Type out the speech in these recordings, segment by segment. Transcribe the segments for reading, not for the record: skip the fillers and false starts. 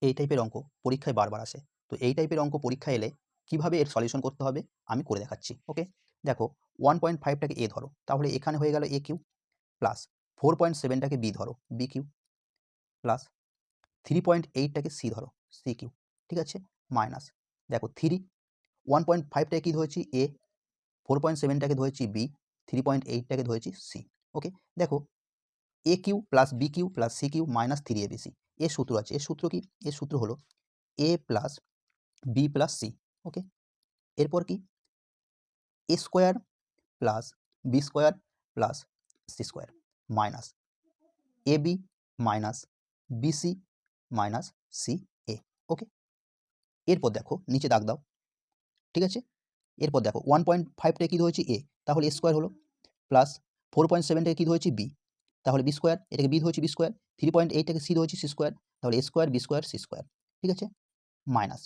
এই টাইপের অঙ্ক পরীক্ষায় বারবার আসে। তো এই টাইপের অঙ্ক পরীক্ষায় এলে কিভাবে এর সলিউশন করতে হবে আমি করে দেখাচ্ছি। ওকে, দেখো 1.5টাকে এ ধরো, তাহলে এখানে হয়ে গেল এ কিউ, প্লাস 4.7টাকে বি ধরো বি কিউ, প্লাস 3.8টাকে সি ধরো সি কিউ। ঠিক আছে, মাইনাস দেখো 1.5টাকে কি ধরেছি এ, 4.7টাকে ধরেছি বি, 3.8টাকে ধরেছি সি। ওকে, দেখো A cube plus B cube plus C cube minus 3abc, এর সূত্র আছে। এর সূত্র কি? এর সূত্র হলো A plus B plus C. Okay, এরপর কি A square plus B square plus C square minus A B minus BC minus C A. Okay, এরপর দেখো নিচে দাগ দাও। ঠিক আছে, এরপর দেখো 1.5টাকে কী ধরেছি এ, তাহলে এ স্কোয়ার হলো, প্লাস 4.7টাকে কী ধরেছি বি, তাহলে বি স্কোয়ার, এটাকে বি ধরেছি বি স্কোয়ার, 3.8টাকে সি ধরেছি সি স্কোয়ার, তাহলে A square B square C square. ঠিক আছে, মাইনাস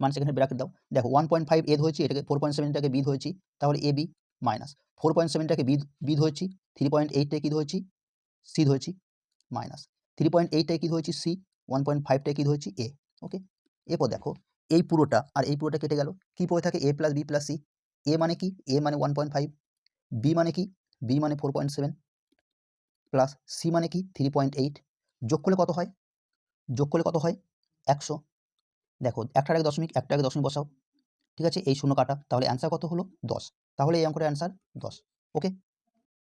মানে সেখানে ব্র্যাকেট দাও। দেখো 1.5 এ ধরেছি, এটাকে 4.7টাকে বি ধরেছি, তাহলে এ বি, মাইনাস 4.7টাকে বি ধরেছি, 3.8টাকে কী ধরেছি সি ধরেছি, মাইনাস 3.8টাকে কী ধরেছি সি, 1.5টাকে কী ধরেছি এ। ওকে, এরপর দেখো এই পুরোটা আর এই পুরোটা কেটে গেল, কি পড়ে থাকে এ প্লাস বি প্লাস সি। এ মানে কি? এ মানে 1.5, বি মানে কি? বি মানে 4.7, প্লাস সি মানে কি? 3.8। যোগ করলে কত হয়? যোগ করলে কত হয়? 100। দেখো একটার আগে দশমিক, একটা আগে দশমিক বসাও। ঠিক আছে, এই শূন্য কাটা, তাহলে অ্যান্সার কত হলো? 10। তাহলে এই অঙ্কটার অ্যান্সার 10। ওকে।